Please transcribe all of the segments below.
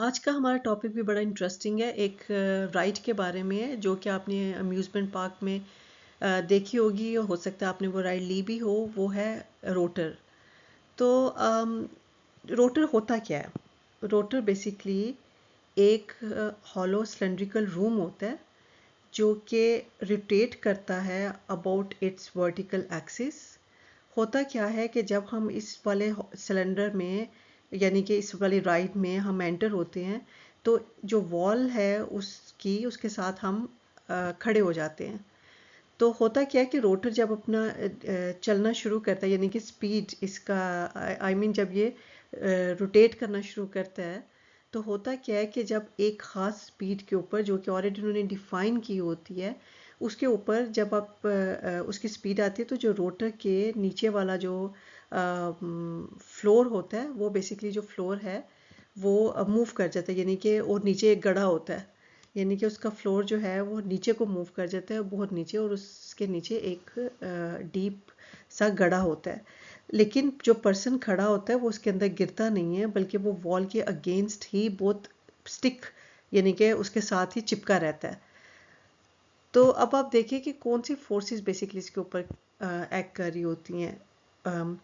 आज का हमारा टॉपिक भी बड़ा इंटरेस्टिंग है। एक राइड के बारे में है जो कि आपने अम्यूज़मेंट पार्क में देखी होगी, और हो सकता है आपने वो राइड ली भी हो। वो है रोटर। तो रोटर होता क्या है? रोटर बेसिकली एक हॉलो सिलेंड्रिकल रूम होता है जो कि रोटेट करता है अबाउट इट्स वर्टिकल एक्सिस। होता क्या है कि जब हम इस वाले सिलेंडर में यानी कि इस वाली राइड में हम एंटर होते हैं तो जो वॉल है उसके साथ हम खड़े हो जाते हैं। तो होता क्या है कि रोटर जब अपना चलना शुरू करता है, यानी कि स्पीड इसका आई मीन जब ये रोटेट करना शुरू करता है, तो होता क्या है कि जब एक ख़ास स्पीड के ऊपर जो कि ऑलरेडी उन्होंने डिफ़ाइन की होती है उसके ऊपर जब आप उसकी स्पीड आती है तो जो रोटर के नीचे वाला जो फ्लोर होता है, वो बेसिकली जो फ्लोर है वो मूव कर जाता है, यानी कि और नीचे एक गड़ा होता है, यानी कि उसका फ्लोर जो है वो नीचे को मूव कर जाता है बहुत नीचे, और उसके नीचे एक डीप सा गड़ा होता है। लेकिन जो पर्सन खड़ा होता है वो उसके अंदर गिरता नहीं है, बल्कि वो वॉल के अगेंस्ट ही बहुत स्टिक यानी कि उसके साथ ही चिपका रहता है। तो अब आप देखिए कि कौन सी फोर्सेस बेसिकली इसके ऊपर एक्ट कर रही होती हैं। अम,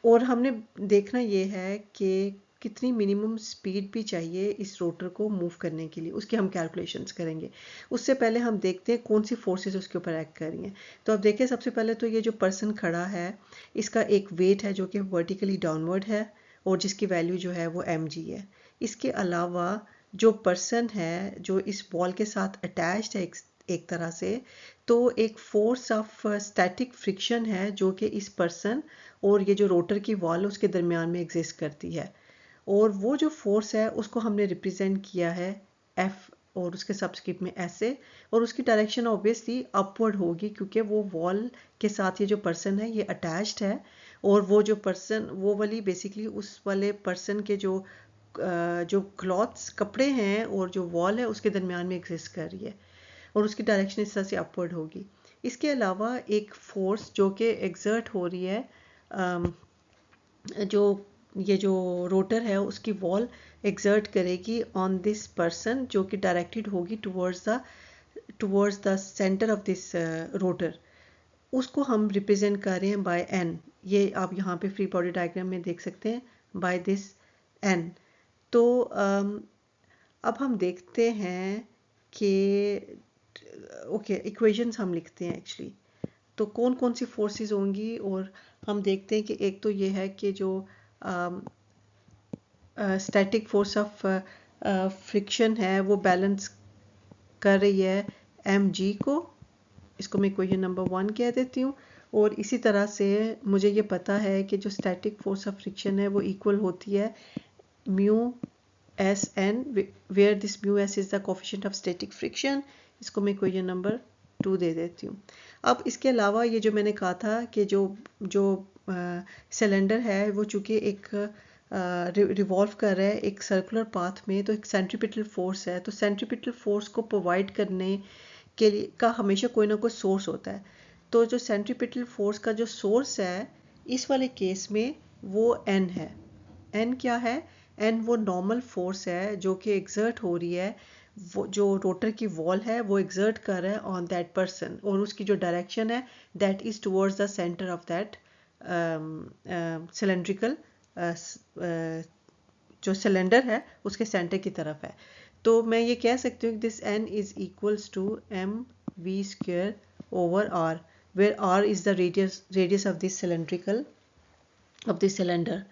और हमने देखना ये है कि कितनी मिनिमम स्पीड भी चाहिए इस रोटर को मूव करने के लिए, उसकी हम कैलकुलेशंस करेंगे। उससे पहले हम देखते हैं कौन सी फोर्सेस उसके ऊपर एक्ट कर रही हैं। तो अब देखिए, सबसे पहले तो ये जो पर्सन खड़ा है इसका एक वेट है जो कि वर्टिकली डाउनवर्ड है और जिसकी वैल्यू जो है वो mg है। इसके अलावा जो पर्सन है जो इस वॉल के साथ अटैच्ड है एक तरह से, तो एक फोर्स ऑफ स्टैटिक फ्रिक्शन है जो कि इस पर्सन और ये जो रोटर की वॉल उसके दरमियान में एग्जिस्ट करती है। और वो जो फोर्स है उसको हमने रिप्रेजेंट किया है F और उसके सबस्क्रिप्ट में S से, और उसकी डायरेक्शन ऑब्वियसली अपवर्ड होगी क्योंकि वो वॉल के साथ ये जो पर्सन है ये अटैच्ड है, और वो जो पर्सन वो वाली बेसिकली उस वाले पर्सन के जो क्लॉथ्स कपड़े हैं और जो वॉल है उसके दरमियान में एग्जिस्ट कर रही है, और उसकी डायरेक्शन इस तरह से अपवर्ड होगी। इसके अलावा एक फोर्स जो कि एग्जर्ट हो रही है, जो ये जो रोटर है उसकी वॉल एग्जर्ट करेगी ऑन दिस पर्सन, जो कि डायरेक्टेड होगी towards the centre of this rotor. उसको हम रिप्रेजेंट कर रहे हैं बाय एन। ये आप यहाँ पे फ्री बॉडी डायग्राम में देख सकते हैं बाय दिस एन। तो अब हम देखते हैं कि ओके इक्वेशंस हम लिखते हैं एक्चुअली। तो कौन कौन सी फोर्सेस होंगी, और हम देखते हैं कि एक तो ये है कि जो स्टैटिक फोर्स ऑफ फ्रिक्शन है वो बैलेंस कर रही है mg को। इसको मैं इक्वेशन नंबर 1 कह देती हूँ। और इसी तरह से मुझे ये पता है कि जो स्टैटिक फोर्स ऑफ फ्रिक्शन है वो इक्वल होती है mu s n, where this mu s is the coefficient of static friction. इसको मैं इक्वेशन नंबर 2 दे देती हूँ। अब इसके अलावा ये जो मैंने कहा था कि जो जो सिलेंडर है वो चूँकि एक रिवॉल्व कर रहा है एक सर्कुलर पाथ में, तो एक सेंट्रीपिटल फोर्स है, तो सेंट्रीपिटल फोर्स को प्रोवाइड करने के लिए का हमेशा कोई ना कोई सोर्स होता है। तो जो सेंट्रीपिटल फोर्स का जो सोर्स है इस वाले केस में वो n है। n क्या है? n वो नॉर्मल फोर्स है जो कि एग्जर्ट हो रही है, वो जो रोटर की वॉल है वो एग्जर्ट कर रहा है ऑन दैट पर्सन, और उसकी जो डायरेक्शन है that is towards the centre of that cylindrical जो सिलेंडर है उसके सेंटर की तरफ है। तो मैं ये कह सकती हूँ कि this n is equals to mv square over r, where r is the radius of this cylinder.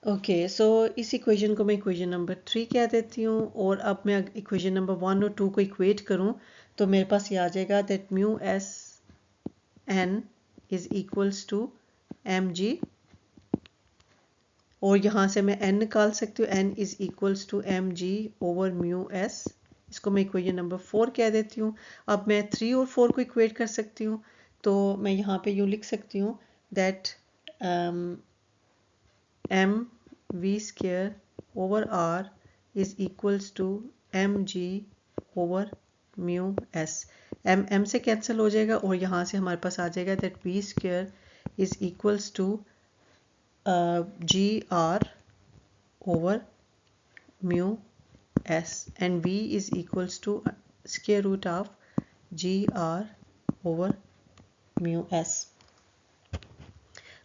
Okay, so इस इक्वेशन को मैं इक्वेशन नंबर 3 कह देती हूँ, और अब मैं इक्वेशन नंबर 1 और 2 को इक्वेट करूँ तो मेरे पास ये आ जाएगा that mu s n is equals to mg, और यहाँ से मैं n निकाल सकती हूँ, n is equals to mg over mu s। इसको मैं इक्वेशन नंबर 4 कह देती हूँ। अब मैं 3 और 4 को इक्वेट कर सकती हूँ, तो मैं यहाँ पे यूँ लिख सकती हूँ that m v square over r is equals to mg over mu s। m से कैंसिल हो जाएगा और यहाँ से हमारे पास आ जाएगा that v square is equals to g r over mu s and v is equals to square root of gr over mu s।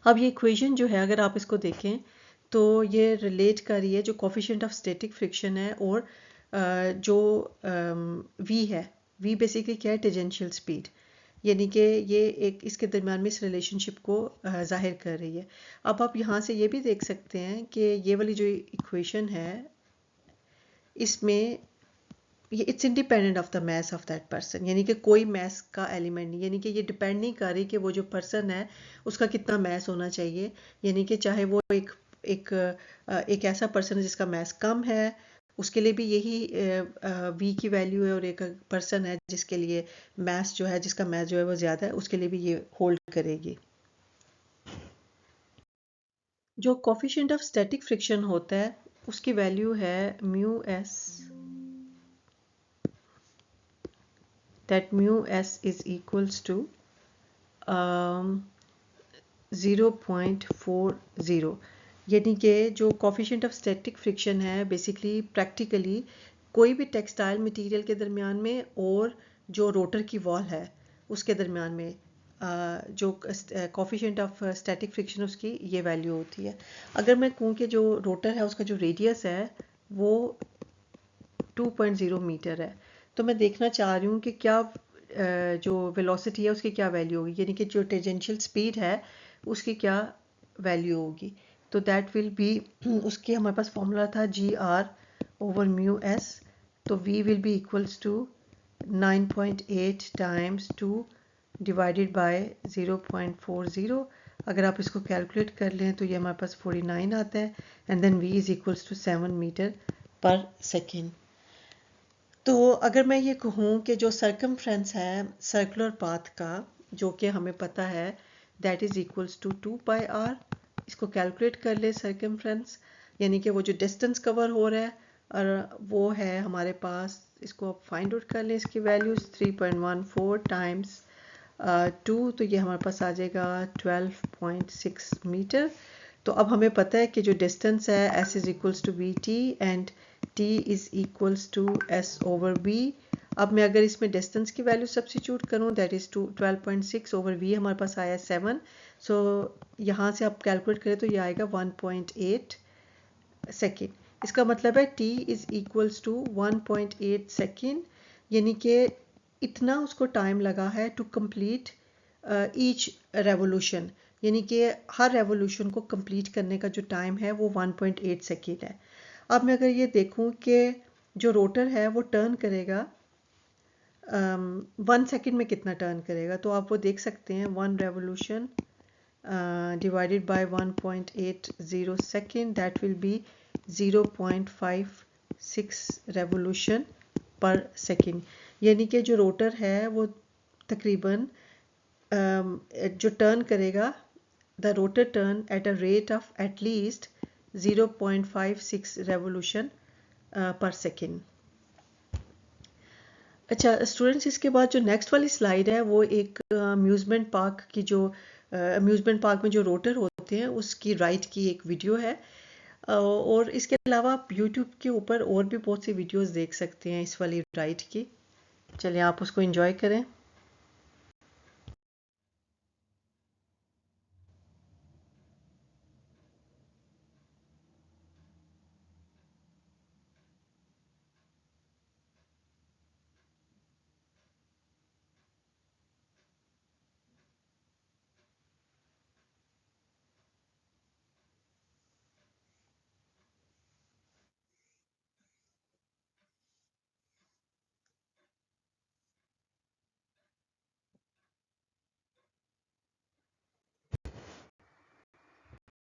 अब ये इक्वेशन जो है अगर आप इसको देखें तो ये रिलेट कर रही है जो कोफिशिएंट ऑफ स्टैटिक फ्रिक्शन है और जो v है, v बेसिकली क्या है, टेंजेंशियल स्पीड, यानी कि ये एक इसके दरमियान में इस रिलेशनशिप को जाहिर कर रही है। अब आप यहाँ से ये भी देख सकते हैं कि ये वाली जो इक्वेशन है इसमें ये it's independent of the mass of that person, यानी कि कोई मैस का एलिमेंट नहीं, यानी कि ये डिपेंड नहीं कर रही कि वो जो पर्सन है उसका कितना मैस होना चाहिए, यानी कि चाहे वो एक ऐसा पर्सन है जिसका मैस कम है उसके लिए भी यही v की वैल्यू है, और एक पर्सन है जिसके लिए मैस जो है, जिसका मैस जो है वो ज़्यादा है, उसके लिए भी ये होल्ड करेगी। जो कोफिशिएंट ऑफ स्टैटिक फ्रिक्शन होता है उसकी वैल्यू है mu S, that mu s is equals to 0.40, यानी कि जो कोफिशिएंट ऑफ स्टैटिक फ्रिक्शन है बेसिकली प्रैक्टिकली कोई भी टेक्सटाइल मटेरियल के दरमियान में और जो रोटर की वॉल है उसके दरमियान में जो कोफिशिएंट ऑफ स्टैटिक फ्रिक्शन उसकी ये वैल्यू होती है। अगर मैं कहूँ कि जो रोटर है उसका जो रेडियस है वो 2.0 मीटर है, तो मैं देखना चाह रही हूँ कि क्या जो वेलोसिटी है उसकी क्या वैल्यू होगी, यानी कि जो टेंजेंशियल स्पीड है उसकी क्या वैल्यू होगी। तो दैट विल बी, उसके हमारे पास फॉर्मूला था g r over mu s, तो v will be equals to 9.8 times 2 divided by 0.40। अगर आप इसको कैलकुलेट कर लें तो ये हमारे पास 49 आता है, and then v is equals to 7 meter per second. तो अगर मैं ये कहूँ कि जो सर्कमफ्रेंस है सर्कुलर पाथ का, जो कि हमें पता है that is equals to 2 pi r, इसको कैलकुलेट कर ले सर्कमफ्रेंस, यानी कि वो जो डिस्टेंस कवर हो रहा है और वो है हमारे पास, इसको आप फाइंड आउट कर लें, इसकी वैल्यूज 3.14 टाइम्स 2, तो ये हमारे पास आ जाएगा 12.6 मीटर। तो अब हमें पता है कि जो डिस्टेंस है s is equals to v t and t is equals to s over v। अब मैं अगर इसमें डिस्टेंस की वैल्यू सब्स्टिट्यूट करूं दैट इज 12.6 ओवर v हमारे पास आया 7, सो यहाँ से आप कैलकुलेट करें तो ये आएगा 1.8 सेकेंड। इसका मतलब है t is equals to 1.8 second, यानी कि इतना उसको टाइम लगा है टू कंप्लीट ईच रेवोल्यूशन, यानी कि हर रेवोल्यूशन को कंप्लीट करने का जो टाइम है वो 1.8 सेकेंड है। अब मैं अगर ये देखूं कि जो रोटर है वो टर्न करेगा 1 सेकेंड में कितना टर्न करेगा, तो आप वो देख सकते हैं 1 revolution divided by 1.80 second, that will be 0.56 revolution पर सेकेंड, यानी कि जो रोटर है वो तकरीबन जो टर्न करेगा, the rotor turn at a rate of at least 0.56 revolution पर सेकेंड। अच्छा स्टूडेंट्स, इसके बाद जो नेक्स्ट वाली स्लाइड है वो एक अम्यूज़मेंट पार्क की, जो अम्यूज़मेंट पार्क में जो रोटर होते हैं उसकी राइड की एक वीडियो है, और इसके अलावा आप यूट्यूब के ऊपर और भी बहुत सी वीडियोस देख सकते हैं इस वाली राइड की। चलिए आप उसको एंजॉय करें।